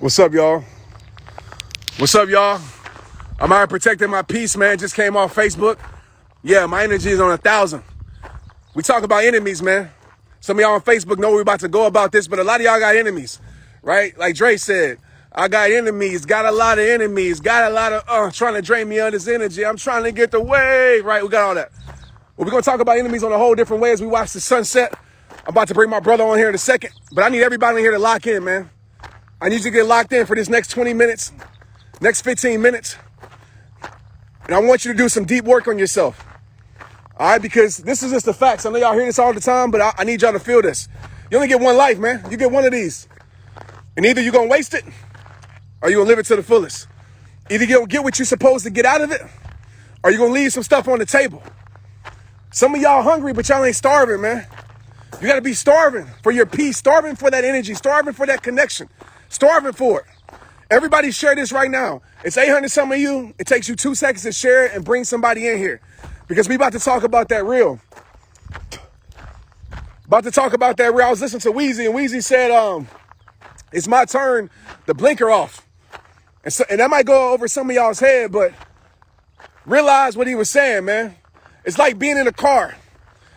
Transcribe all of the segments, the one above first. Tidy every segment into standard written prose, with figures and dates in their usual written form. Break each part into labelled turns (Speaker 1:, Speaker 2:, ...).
Speaker 1: What's up, y'all? What's up, y'all? I'm out protecting my peace, man. Just came off Facebook. Yeah, my energy is on 1,000. We talk about enemies, man. Some of y'all on Facebook know we're about to go about this, but a lot of y'all got enemies, right? Like Dre said, I got enemies, got a lot of enemies, got a lot of trying to drain me of this energy. I'm trying to get the wave, right? We got all that. Well, we're going to talk about enemies on a whole different way as we watch the sunset. I'm about to bring my brother on here in a second, but I need everybody in here to lock in, man. I need you to get locked in for this next 20 minutes, next 15 minutes. And I want you to do some deep work on yourself. All right, because this is just the facts. I know y'all hear this all the time, but I need y'all to feel this. You only get one life, man. You get one of these. And either you're going to waste it or you're going to live it to the fullest. Either you're going to get what you're supposed to get out of it or you're going to leave some stuff on the table. Some of y'all hungry, but y'all ain't starving, man. You got to be starving for your peace, starving for that energy, starving for that connection, starving for it. Everybody share this right now. It's 800 some of you. It takes you 2 seconds to share it and bring somebody in here because we about to talk about that real. About to talk about that real. I was listening to Wheezy and Wheezy said, it's my turn to blinker off. And that might go over some of y'all's head, but realize what he was saying, man. It's like being in a car.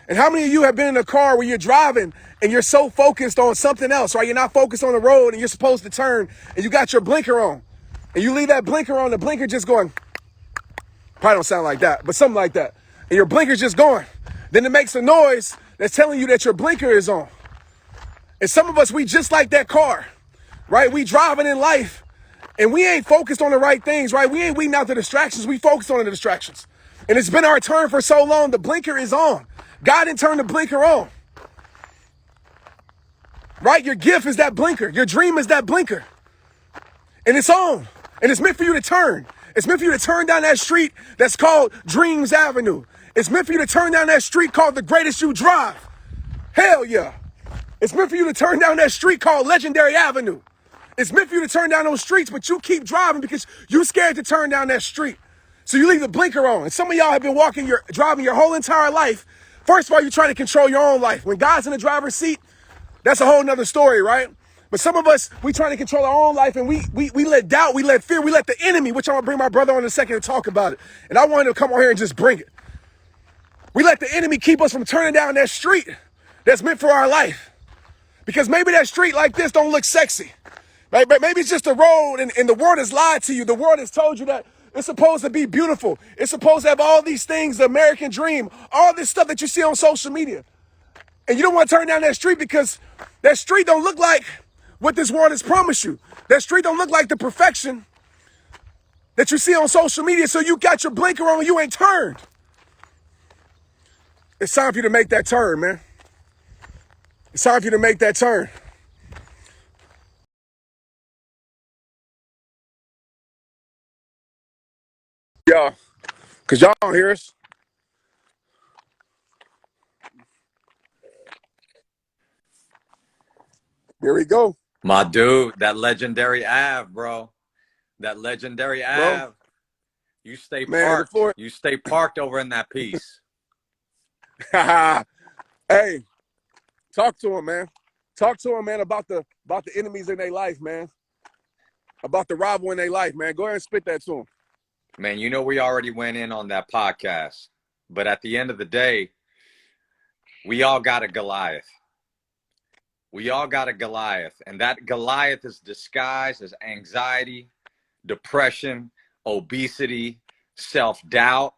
Speaker 1: And how many of you have been in a car where you're driving and you're so focused on something else, right? You're not focused on the road and you're supposed to turn and you got your blinker on. And you leave that blinker on, the blinker just going, probably don't sound like that, but something like that. And your blinker's just going. Then it makes a noise that's telling you that your blinker is on. And some of us, we just like that car, right? We driving in life and we ain't focused on the right things, right? We ain't weeding out the distractions. We focused on the distractions. And it's been our turn for so long. The blinker is on. God didn't turn the blinker on. Right? Your gift is that blinker. Your dream is that blinker. And it's on. And it's meant for you to turn. It's meant for you to turn down that street that's called Dreams Avenue. It's meant for you to turn down that street called The Greatest You Drive. Hell yeah. It's meant for you to turn down that street called Legendary Avenue. It's meant for you to turn down those streets, but you keep driving because you're scared to turn down that street. So you leave the blinker on. And some of y'all have been driving your whole entire life. First of all, you're trying to control your own life. When God's in the driver's seat, that's a whole nother story, right? But some of us, we trying to control our own life and we let doubt, we let fear, we let the enemy, which I'm going to bring my brother on in a second to talk about it. And I want him to come on here and just bring it. We let the enemy keep us from turning down that street that's meant for our life. Because maybe that street like this don't look sexy. Right? But maybe it's just a road and the world has lied to you. The world has told you that it's supposed to be beautiful. It's supposed to have all these things, the American dream, all this stuff that you see on social media. And you don't want to turn down that street because that street don't look like what this world has promised you. That street don't look like the perfection that you see on social media. So you got your blinker on and you ain't turned. It's time for you to make that turn, man. It's time for you to make that turn. Y'all, because y'all don't hear us. Here we go.
Speaker 2: My dude, that legendary Ave, bro. That legendary
Speaker 1: Bro,
Speaker 2: Ave. You stay
Speaker 1: man, the
Speaker 2: parked.
Speaker 1: floor.
Speaker 2: You stay parked over in that piece.
Speaker 1: Hey, talk to him, man. Talk to him, man, about the enemies in their life, man. About the rival in their life, man. Go ahead and spit that to him.
Speaker 2: Man, you know we already went in on that podcast. But at the end of the day, we all got a Goliath. We all got a Goliath. And that Goliath is disguised as anxiety, depression, obesity, self-doubt,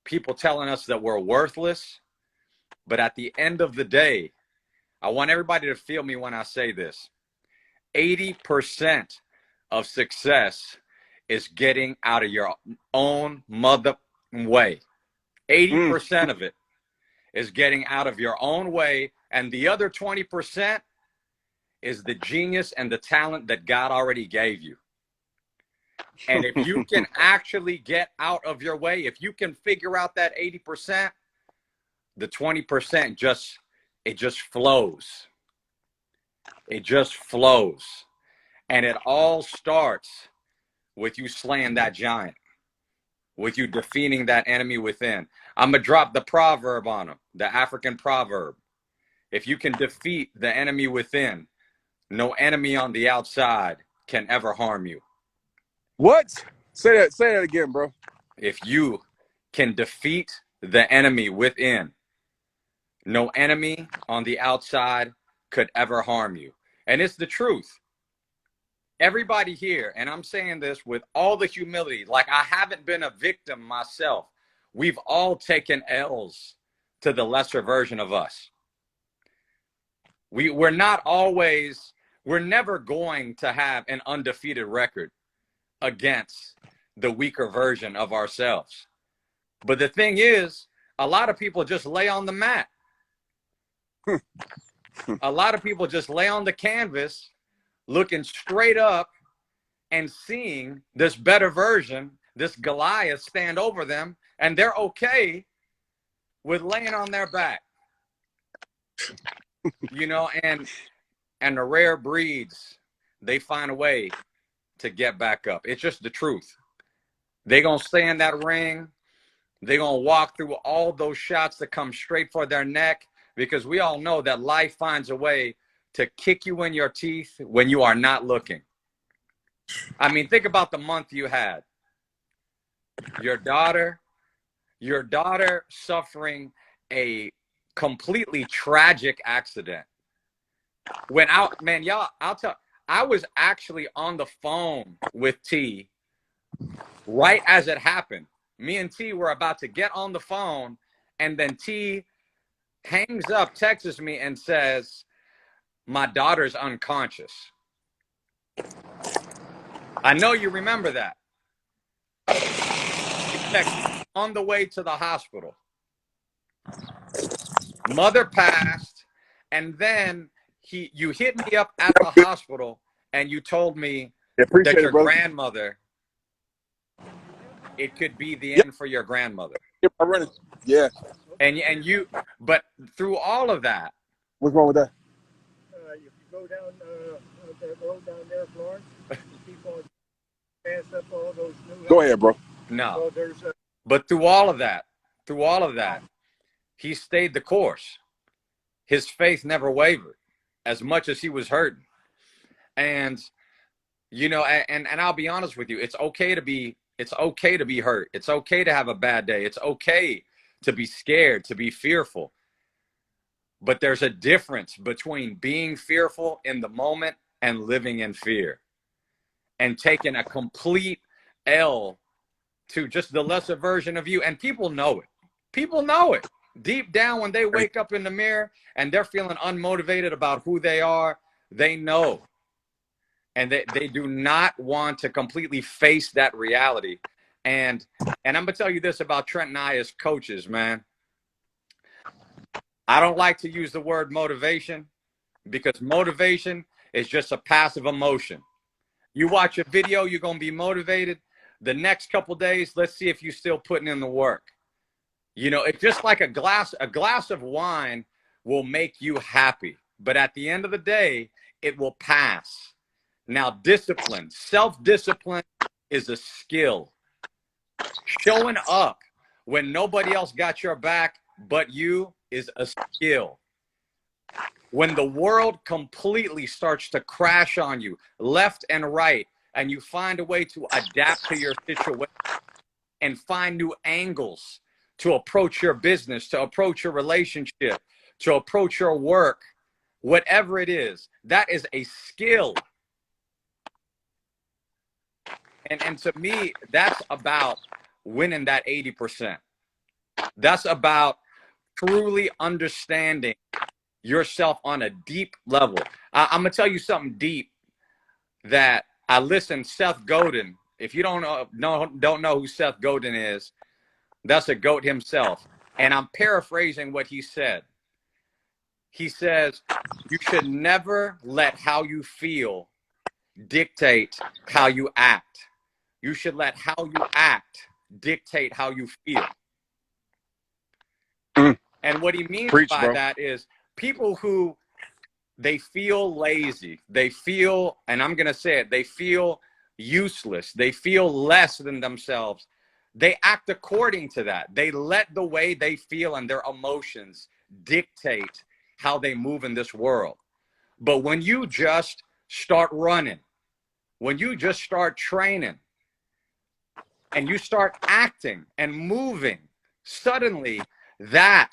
Speaker 2: people telling us that we're worthless. But at the end of the day, I want everybody to feel me when I say this. 80% of success is getting out of your own mother way. 80% of it is getting out of your own way. And the other 20% is the genius and the talent that God already gave you. And if you can actually get out of your way, if you can figure out that 80%, the 20% just flows. It just flows. And it all starts with you slaying that giant, with you defeating that enemy within. I'm going to drop the proverb on them, the African proverb. If you can defeat the enemy within, no enemy on the outside can ever harm you.
Speaker 1: What? Say that again, bro.
Speaker 2: If you can defeat the enemy within, no enemy on the outside could ever harm you. And it's the truth. Everybody here, and I'm saying this with all the humility, like I haven't been a victim myself. We've all taken L's to the lesser version of us. We're never going to have an undefeated record against the weaker version of ourselves. But the thing is, a lot of people just lay on the mat. A lot of people just lay on the canvas, looking straight up and seeing this better version, this Goliath, stand over them, and they're okay with laying on their back. You know, and the rare breeds, they find a way to get back up. It's just the truth. They're going to stay in that ring. They're going to walk through all those shots that come straight for their neck, because we all know that life finds a way to kick you in your teeth when you are not looking. I mean, think about the month you had. Your daughter suffering a completely tragic accident. I was actually on the phone with T right as it happened. Me and T were about to get on the phone, and then T hangs up, texts me, and says, "My daughter's unconscious." I know you remember that. On the way to the hospital. Mother passed, and then you hit me up at the hospital, and you told me that your grandmother, it could be the end for your grandmother.
Speaker 1: Yeah.
Speaker 2: And you, but through all of that.
Speaker 1: What's wrong with that?
Speaker 3: If you go down that road down there, Florence, you keep on past up all those new.
Speaker 1: Go ahead, bro.
Speaker 2: No. But through all of that, he stayed the course. His faith never wavered, as much as he was hurting. And, you know, and I'll be honest with you, it's okay to be hurt. It's okay to have a bad day. It's okay to be scared, to be fearful. But there's a difference between being fearful in the moment and living in fear and taking a complete L to just the lesser version of you. And people know it. People know it. Deep down, when they wake up in the mirror and they're feeling unmotivated about who they are, they know. And they do not want to completely face that reality. And I'm going to tell you this about Trent and I as coaches, man. I don't like to use the word motivation, because motivation is just a passive emotion. You watch a video, you're going to be motivated. The next couple days, let's see if you're still putting in the work. You know, it's just like a glass of wine will make you happy. But at the end of the day, it will pass. Now, discipline, self-discipline is a skill. Showing up when nobody else got your back but you is a skill. When the world completely starts to crash on you, left and right, and you find a way to adapt to your situation and find new angles to approach your business, to approach your relationship, to approach your work, whatever it is, that is a skill. And to me, that's about winning that 80%. That's about truly understanding yourself on a deep level. I'm going to tell you something deep that I listened Seth Godin. If you don't know who Seth Godin is, that's a goat himself. And I'm paraphrasing what he said. He says, you should never let how you feel dictate how you act. You should let how you act dictate how you feel. And what he means by that is people who, they feel lazy, they feel, and I'm going to say it, they feel useless, they feel less than themselves. They act according to that. They let the way they feel and their emotions dictate how they move in this world. But when you just start running, when you just start training and you start acting and moving, suddenly that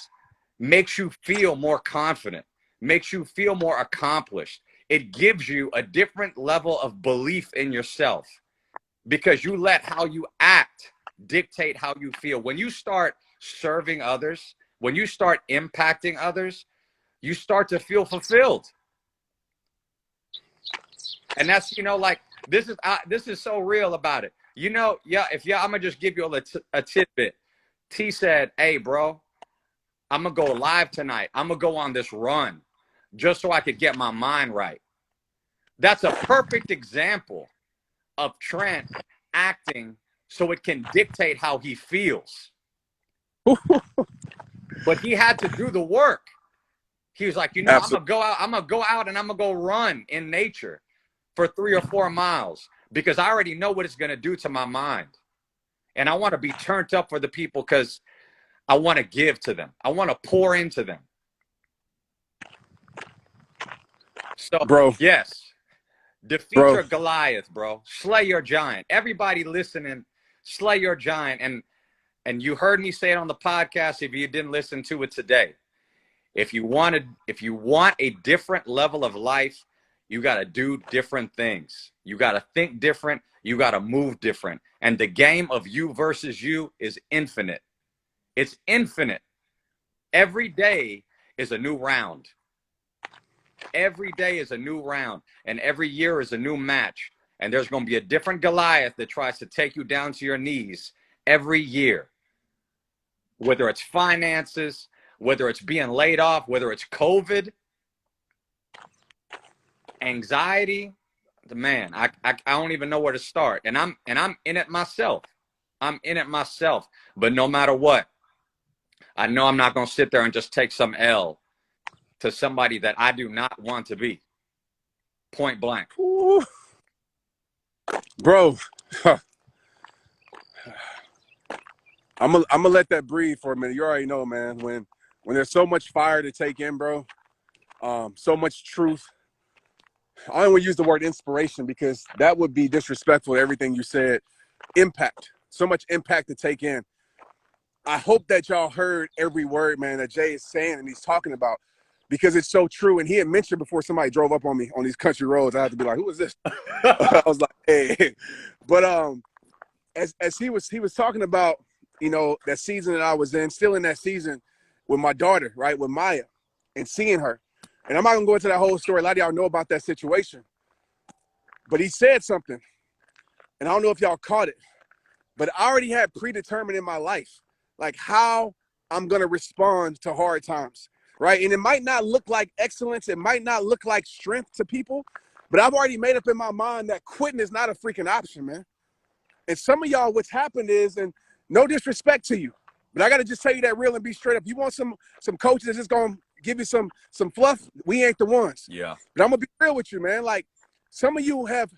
Speaker 2: makes you feel more confident, makes you feel more accomplished. It gives you a different level of belief in yourself because you let how you act dictate how you feel. When you start serving others, when you start impacting others, you start to feel fulfilled. And that's, like, this is so real about it. I'm gonna just give you a tidbit. T said, "Hey, bro, I'm gonna go live tonight. I'm gonna go on this run just so I could get my mind right." That's a perfect example of Trent acting so it can dictate how he feels. But he had to do the work. He was like,
Speaker 1: Absolutely.
Speaker 2: I'm gonna go out and I'm gonna go run in nature for 3 or 4 miles because I already know what it's gonna do to my mind. And I want to be turned up for the people because I want to give to them. I want to pour into them. So,
Speaker 1: Bro.
Speaker 2: yes, defeat your Goliath, bro. Slay your giant. Everybody listening, slay your giant. And you heard me say it on the podcast if you didn't listen to it today. If you want a different level of life, you got to do different things. You got to think different. You got to move different. And the game of you versus you is infinite. It's infinite. Every day is a new round. Every day is a new round. And every year is a new match. And there's going to be a different Goliath that tries to take you down to your knees every year. Whether it's finances, whether it's being laid off, whether it's COVID, anxiety, man, I don't even know where to start. And I'm in it myself. I'm in it myself. But no matter what, I know I'm not going to sit there and just take some L to somebody that I do not want to be. Point blank.
Speaker 1: Ooh. Bro, I'm gonna let that breathe for a minute. You already know, man, when there's so much fire to take in, bro, so much truth. I don't want to use the word inspiration because that would be disrespectful to everything you said. Impact. So much impact to take in. I hope that y'all heard every word, man, that Jay is saying and he's talking about because it's so true. And he had mentioned before somebody drove up on me on these country roads, I had to be like, who is this? I was like, hey. But as he was talking about, that season that I was in, still in that season with my daughter, right, with Maya, and seeing her. And I'm not going to go into that whole story. A lot of y'all know about that situation. But he said something, and I don't know if y'all caught it, but I already had predetermined in my life, like how I'm going to respond to hard times, right? And it might not look like excellence. It might not look like strength to people, but I've already made up in my mind that quitting is not a freaking option, man. And some of y'all, what's happened is, and no disrespect to you, but I got to just tell you that real and be straight up. You want some coaches that's just going to give you some fluff? We ain't the ones.
Speaker 2: Yeah.
Speaker 1: But I'm going to be real with you, man. Like, some of you have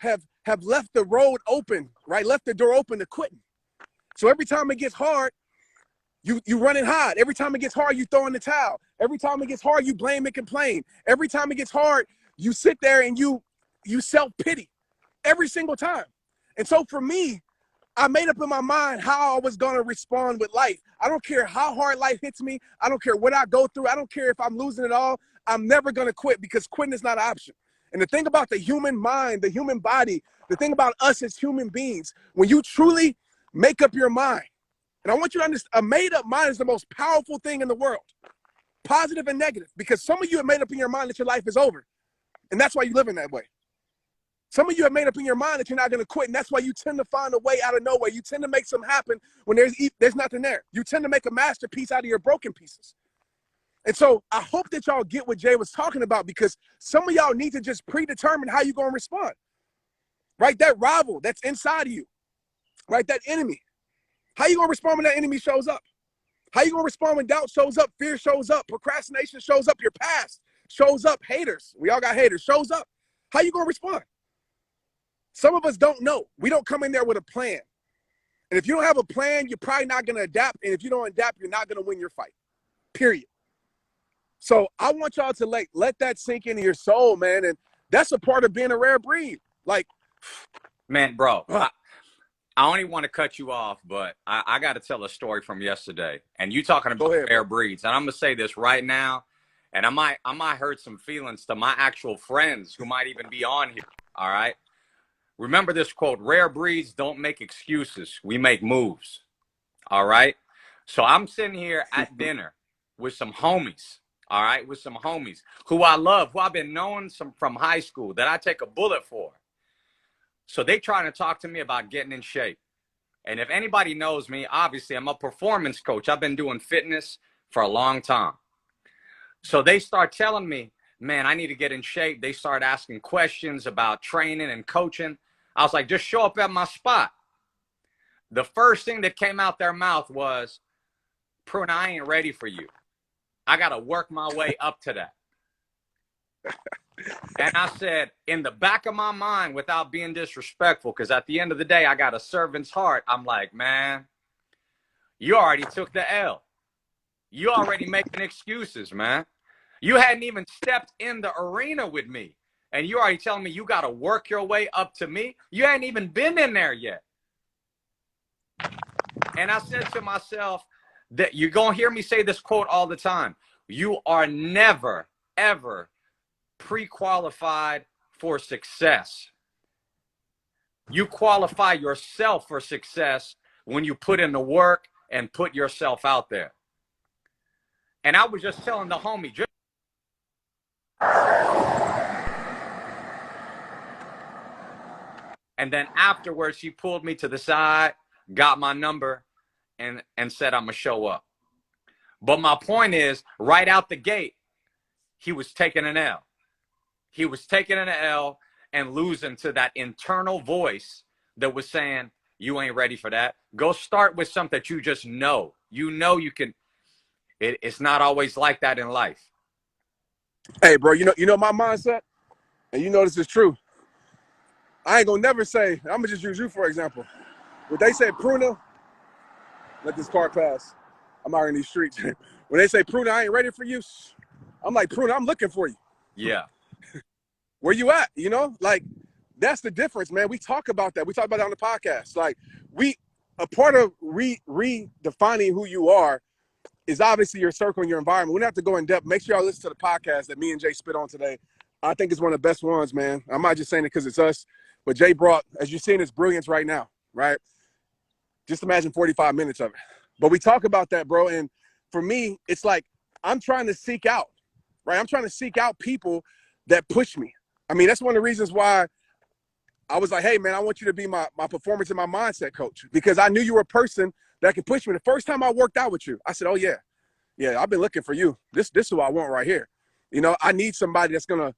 Speaker 1: left the road open, right? Left the door open to quitting. So every time it gets hard, you run and hide. Every time it gets hard, you throw in the towel. Every time it gets hard, you blame and complain. Every time it gets hard, you sit there and you self-pity every single time. And so for me, I made up in my mind how I was going to respond with life. I don't care how hard life hits me. I don't care what I go through. I don't care if I'm losing it all. I'm never going to quit because quitting is not an option. And the thing about the human mind, the human body, the thing about us as human beings, when you truly make up your mind, and I want you to understand, a made-up mind is the most powerful thing in the world, positive and negative, because some of you have made up in your mind that your life is over, and that's why you're living that way. Some of you have made up in your mind that you're not going to quit, and that's why you tend to find a way out of nowhere. You tend to make something happen when there's nothing there. You tend to make a masterpiece out of your broken pieces. And so I hope that y'all get what Jay was talking about, because some of y'all need to just predetermine how you're going to respond, right? That rival that's inside of you, right? That enemy. How you going to respond when that enemy shows up? How you going to respond when doubt shows up, fear shows up, procrastination shows up, your past shows up, haters. We all got haters, shows up. How you going to respond? Some of us don't know. We don't come in there with a plan. And if you don't have a plan, you're probably not going to adapt. And if you don't adapt, you're not going to win your fight, period. So I want y'all to let that sink into your soul, man. And that's a part of being a rare breed. Like,
Speaker 2: Man, bro, I only want to cut you off, but I got to tell a story from yesterday. And you talking
Speaker 1: Go
Speaker 2: about
Speaker 1: ahead,
Speaker 2: rare
Speaker 1: bro.
Speaker 2: breeds. And I'm going to say this right now. And I might hurt some feelings to my actual friends who might even be on here. All right. Remember this quote: rare breeds don't make excuses. We make moves. All right. So I'm sitting here at dinner with some homies. All right. With some homies who I love, who I've been knowing from high school, that I take a bullet for. So they trying to talk to me about getting in shape. And if anybody knows me, obviously I'm a performance coach. I've been doing fitness for a long time. So they start telling me, man, I need to get in shape. They start asking questions about training and coaching. I was like, just show up at my spot. The first thing that came out their mouth was, Pruna, I ain't ready for you. I got to work my way up to that. And I said, in the back of my mind, without being disrespectful, because at the end of the day, I got a servant's heart. I'm like, man, you already took the L. You already making excuses, man. You hadn't even stepped in the arena with me. And you already telling me you got to work your way up to me. You hadn't even been in there yet. And I said to myself that you're going to hear me say this quote all the time. You are never, ever pre-qualified for success. You qualify yourself for success when you put in the work and put yourself out there. And I was just telling the homie, and then afterwards, she pulled me to the side, got my number, and said, I'm going to show up. But my point is, right out the gate, he was taking an L. He was taking an L and losing to that internal voice that was saying, you ain't ready for that. Go start with something that you just know. You know you can. It's not always like that in life.
Speaker 1: Hey, bro, you know my mindset, and you know this is true. I ain't gonna never say, I'm gonna just use you for example. When they say Pruna, let this car pass. I'm out in these streets. When they say Pruna, I ain't ready for you, I'm like, Pruna, I'm looking for you.
Speaker 2: Yeah.
Speaker 1: Where you at? You know, like that's the difference, man. We talk about that. We talk about that on the podcast. Like a part of redefining who you are is obviously your circle and your environment. We don't have to go in depth. Make sure y'all listen to the podcast that me and Jay spit on today. I think it's one of the best ones, man. I'm not just saying it because it's us, but Jay brought, as you're seeing, his brilliance right now, right? Just imagine 45 minutes of it. But we talk about that, bro. And for me, it's like I'm trying to seek out, right? I'm trying to seek out people that push me. I mean, that's one of the reasons why I was like, hey, man, I want you to be my performance and my mindset coach, because I knew you were a person that could push me. The first time I worked out with you, I said, oh, yeah, I've been looking for you. This is who I want right here. You know, I need somebody that's gonna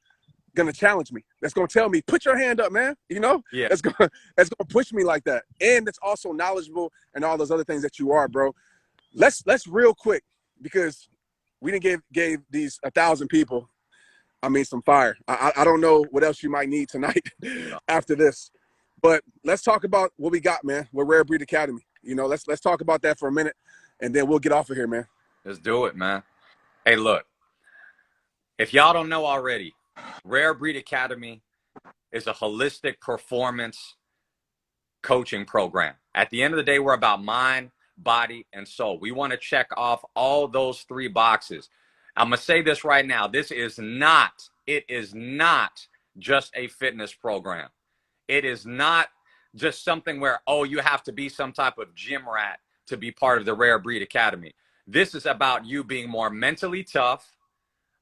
Speaker 1: challenge me. That's gonna tell me, put your hand up, man. You know,
Speaker 2: Yeah.
Speaker 1: that's gonna push me like that, and it's also knowledgeable and all those other things that you are, bro. Let's real quick, because we didn't gave these 1,000 people, I mean, some fire. I don't know what else you might need tonight after this, but let's talk about what we got, man. With Rare Breed Academy. You know, let's talk about that for a minute, and then we'll get off of here, man.
Speaker 2: Let's do it, man. Hey, look, if y'all don't know already, Rare Breed Academy is a holistic performance coaching program. At the end of the day, we're about mind, body, and soul. We want to check off all those three boxes. I'm going to say this right now. It is not just a fitness program. It is not just something where, oh, you have to be some type of gym rat to be part of the Rare Breed Academy. This is about you being more mentally tough,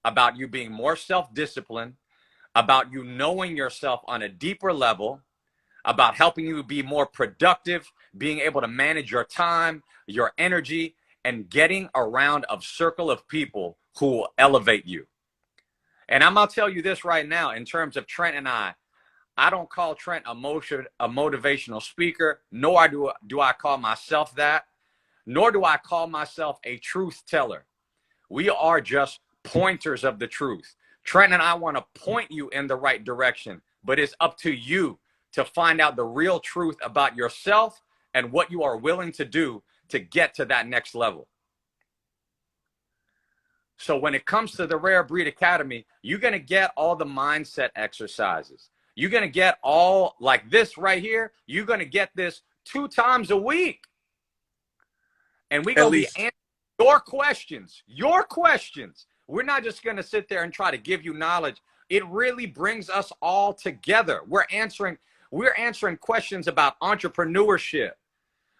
Speaker 2: about you being more self-disciplined, about you knowing yourself on a deeper level, about helping you be more productive, being able to manage your time, your energy, and getting around a circle of people who will elevate you. And I'm going to tell you this right now, in terms of Trent and I don't call Trent a motivational speaker, nor do I call myself that, nor do I call myself a truth teller. We are just pointers of the truth. Trent and I want to point you in the right direction, but it's up to you to find out the real truth about yourself and what you are willing to do to get to that next level. So when it comes to the Rare Breed Academy, you're going to get all the mindset exercises. You're going to get all like this right here. You're going to get this 2 times a week. And we're going to be answering your questions. Your questions. We're not just going to sit there and try to give you knowledge. It really brings us all together. We're answering questions about entrepreneurship.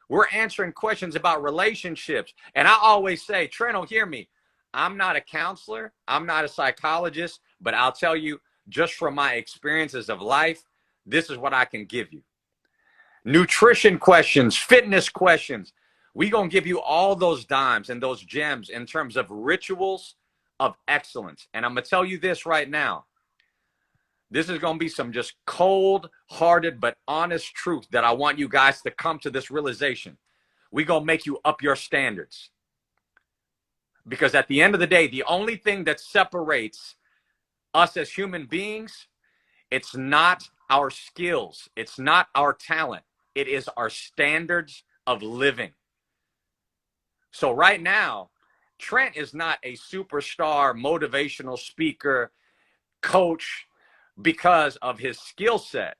Speaker 2: We're answering questions about relationships. And I always say, Trent, don't hear me. I'm not a counselor. I'm not a psychologist. But I'll tell you, just from my experiences of life, this is what I can give you. Nutrition questions, fitness questions. We're going to give you all those dimes and those gems in terms of rituals of excellence. And I'm going to tell you this right now. This is going to be some just cold-hearted but honest truth that I want you guys to come to this realization. We're going to make you up your standards. Because at the end of the day, the only thing that separates us as human beings, it's not our skills. It's not our talent. It is our standards of living. So right now, Trent is not a superstar, motivational speaker, coach, because of his skill set.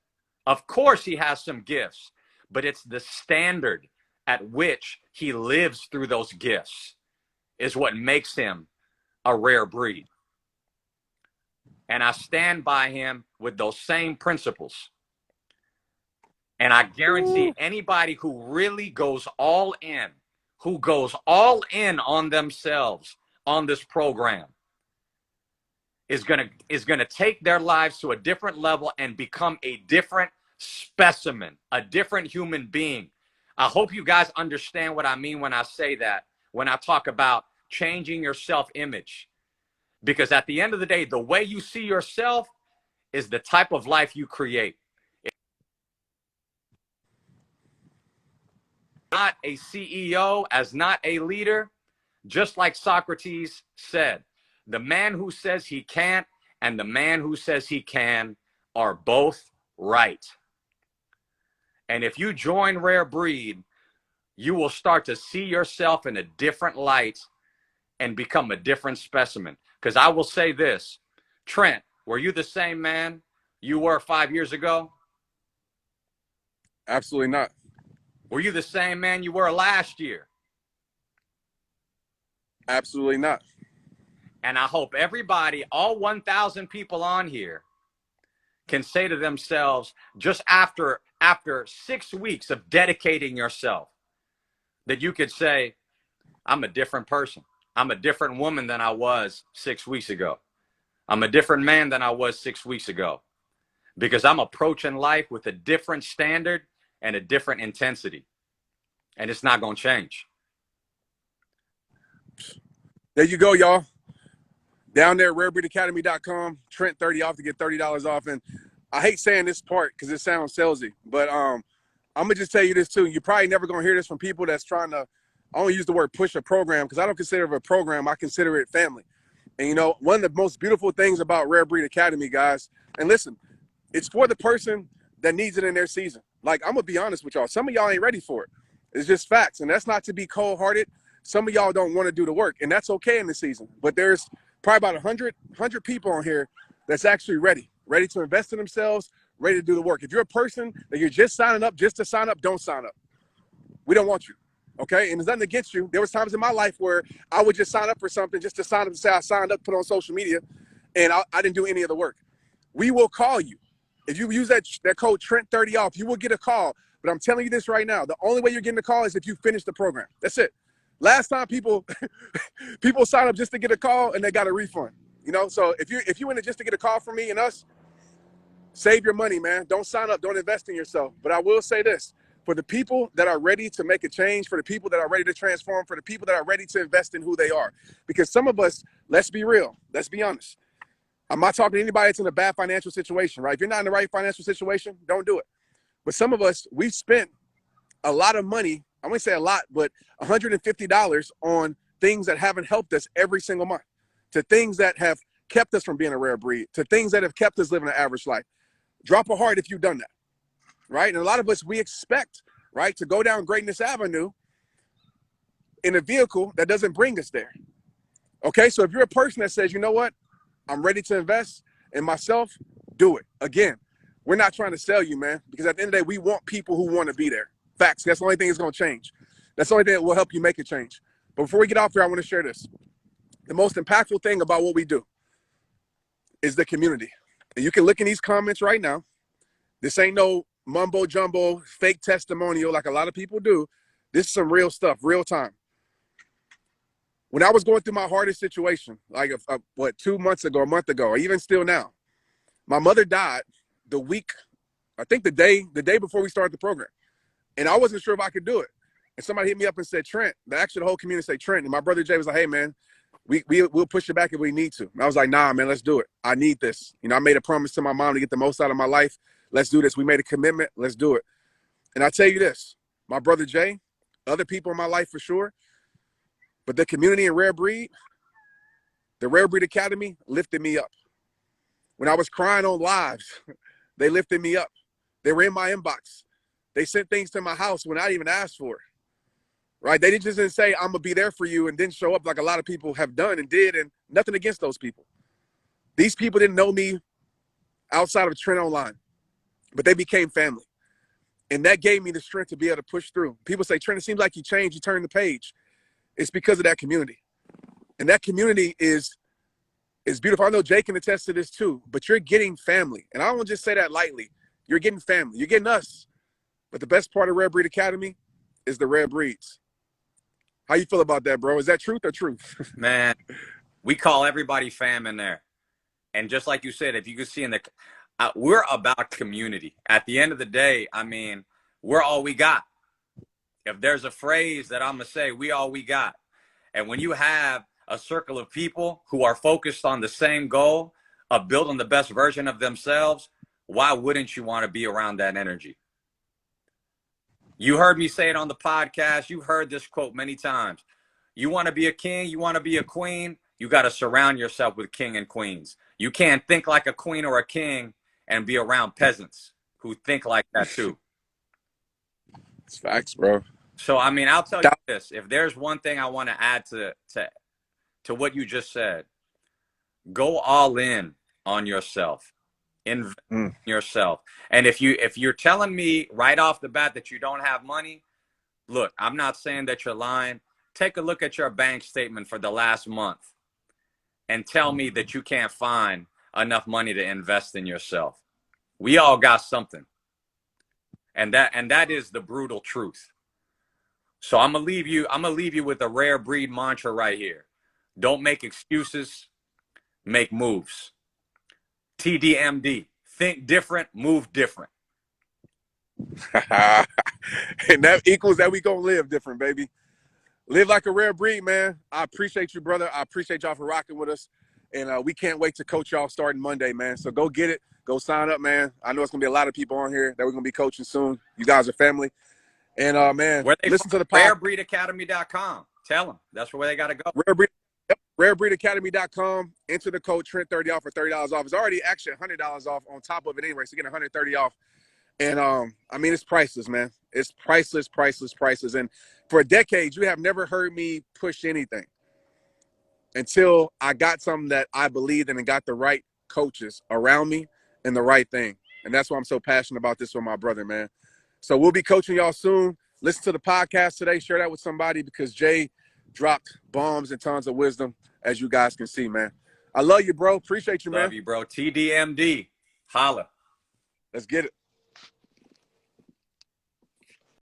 Speaker 2: Of course, he has some gifts, but it's the standard at which he lives through those gifts is what makes him a rare breed. And I stand by him with those same principles. And I guarantee anybody who really goes all in, who goes all in on themselves on this program, is gonna take their lives to a different level and become a different specimen, a different human being. I hope you guys understand what I mean when I say that, when I talk about changing your self-image. Because at the end of the day, the way you see yourself is the type of life you create. Not a CEO, as not a leader, just like Socrates said, the man who says he can't and the man who says he can are both right. And if you join Rare Breed, you will start to see yourself in a different light and become a different specimen. Because I will say this, Trent, were you the same man you were 5 years ago?
Speaker 1: Absolutely not.
Speaker 2: Were you the same man you were last year?
Speaker 1: Absolutely not.
Speaker 2: And I hope everybody, all 1,000 people on here, can say to themselves, just after 6 weeks of dedicating yourself, that you could say, I'm a different person. I'm a different woman than I was 6 weeks ago. I'm a different man than I was 6 weeks ago. Because I'm approaching life with a different standard and a different intensity. And it's not going to change.
Speaker 1: There you go, y'all. Down there, rarebreedacademy.com, Trent 30 off to get $30 off. And I hate saying this part because it sounds salesy, but I'm going to just tell you this too. You're probably never going to hear this from people that's trying to, I don't use the word push a program because I don't consider it a program. I consider it family. And, you know, one of the most beautiful things about Rare Breed Academy, guys, and listen, it's for the person that needs it in their season. Like, I'm going to be honest with y'all. Some of y'all ain't ready for it. It's just facts. And that's not to be cold-hearted. Some of y'all don't want to do the work, and that's okay in the season. But there's probably about 100 people on here that's actually ready to invest in themselves, ready to do the work. If you're a person that you're just signing up just to sign up, don't sign up. We don't want you, okay? And there's nothing against you. There was times in my life where I would just sign up for something just to sign up and say I signed up, put on social media, and I didn't do any of the work. We will call you. If you use that code Trent30 off, you will get a call. But I'm telling you this right now, the only way you're getting a call is if you finish the program. That's it. Last time people sign up just to get a call and they got a refund. You know, so if you in it just to get a call from me and us, save your money, man. Don't sign up. Don't invest in yourself. But I will say this. For the people that are ready to make a change, for the people that are ready to transform, for the people that are ready to invest in who they are. Because some of us, let's be real. Let's be honest. I'm not talking to anybody that's in a bad financial situation, right? If you're not in the right financial situation, don't do it. But some of us, we've spent a lot of money, I wouldn't say a lot, but $150 on things that haven't helped us every single month, to things that have kept us from being a rare breed, to things that have kept us living an average life. Drop a heart if you've done that, right? And a lot of us, we expect, right, to go down Greatness Avenue in a vehicle that doesn't bring us there. Okay, so if you're a person that says, you know what, I'm ready to invest in myself, do it. Again, We're not trying to sell you, man, because at the end of the day, we want people who want to be there. Facts. That's the only thing that's going to change. That's the only thing that will help you make a change. But before we get off here, I want to share this. The most impactful thing about what we do is the community. And you can look in these comments right now. This ain't no mumbo jumbo, fake testimonial like a lot of people do. This is some real stuff, real time. When I was going through my hardest situation, like 2 months ago, a month ago, or even still now, my mother died the week, I think the day before we started the program. And I wasn't sure if I could do it. And somebody hit me up and said, Trent, the whole community said Trent. And my brother Jay was like, hey, man, we'll push it back if we need to. And I was like, nah, man, let's do it. I need this. I made a promise to my mom to get the most out of my life. Let's do this. We made a commitment. Let's do it. And I tell you this, my brother Jay, other people in my life for sure, but the community in Rare Breed, the Rare Breed Academy lifted me up. When I was crying on lives, they lifted me up. They were in my inbox. They sent things to my house when I didn't even ask for it. Right? They didn't say, I'm going to be there for you, and didn't show up like a lot of people have done and did, and nothing against those people. These people didn't know me outside of Trent Online, but they became family. And that gave me the strength to be able to push through. People say, Trent, it seems like you changed, you turned the page. It's because of that community. And that community is beautiful. I know Jay can attest to this too, but you're getting family. And I don't just say that lightly. You're getting family. You're getting us. But the best part of Rare Breed Academy is the Rare Breeds. How you feel about that, bro? Is that truth or truth?
Speaker 2: Man, we call everybody fam in there. And just like you said, if you could see in the, we're about community. At the end of the day, I mean, we're all we got. If there's a phrase that I'm going to say, we all we got. And when you have a circle of people who are focused on the same goal of building the best version of themselves, why wouldn't you want to be around that energy? You heard me say it on the podcast. You've heard this quote many times. You want to be a king, you want to be a queen, you got to surround yourself with king and queens. You can't think like a queen or a king and be around peasants who think like that too.
Speaker 1: It's facts, bro.
Speaker 2: So, I mean, I'll tell you this. If there's one thing I want to add to what you just said, go all in on yourself. Invest in yourself. And if you're telling me right off the bat that you don't have money, look, I'm not saying that you're lying. Take a look at your bank statement for the last month and tell me that you can't find enough money to invest in yourself. We all got something. And that is the brutal truth. So I'm gonna leave you with a Rare Breed mantra right here. Don't make excuses, make moves. TDMD. Think different, move different.
Speaker 1: And that equals that we gonna live different, baby. Live like a rare breed, man. I appreciate you, brother. I appreciate y'all for rocking with us. And we can't wait to coach y'all starting Monday, man. So go get it. Go sign up, man. I know it's going to be a lot of people on here that we're going to be coaching soon. You guys are family. And, man, listen to the podcast.
Speaker 2: RareBreedAcademy.com. Tell them. That's where they got to go.
Speaker 1: RareBreedAcademy.com. Enter the code Trent30 off for $30 off. It's already actually $100 off on top of it anyway. So you get $130 off. And, I mean, it's priceless, man. It's priceless, priceless, priceless. And for decades, you have never heard me push anything until I got something that I believed in and got the right coaches around me and the right thing. And that's why I'm so passionate about this with my brother, man. So we'll be coaching y'all soon. Listen to the podcast today. Share that with somebody because Jay dropped bombs and tons of wisdom, as you guys can see, man. I love you, bro. Appreciate you, man.
Speaker 2: Love you, bro. TDMD. Holla.
Speaker 1: Let's get it.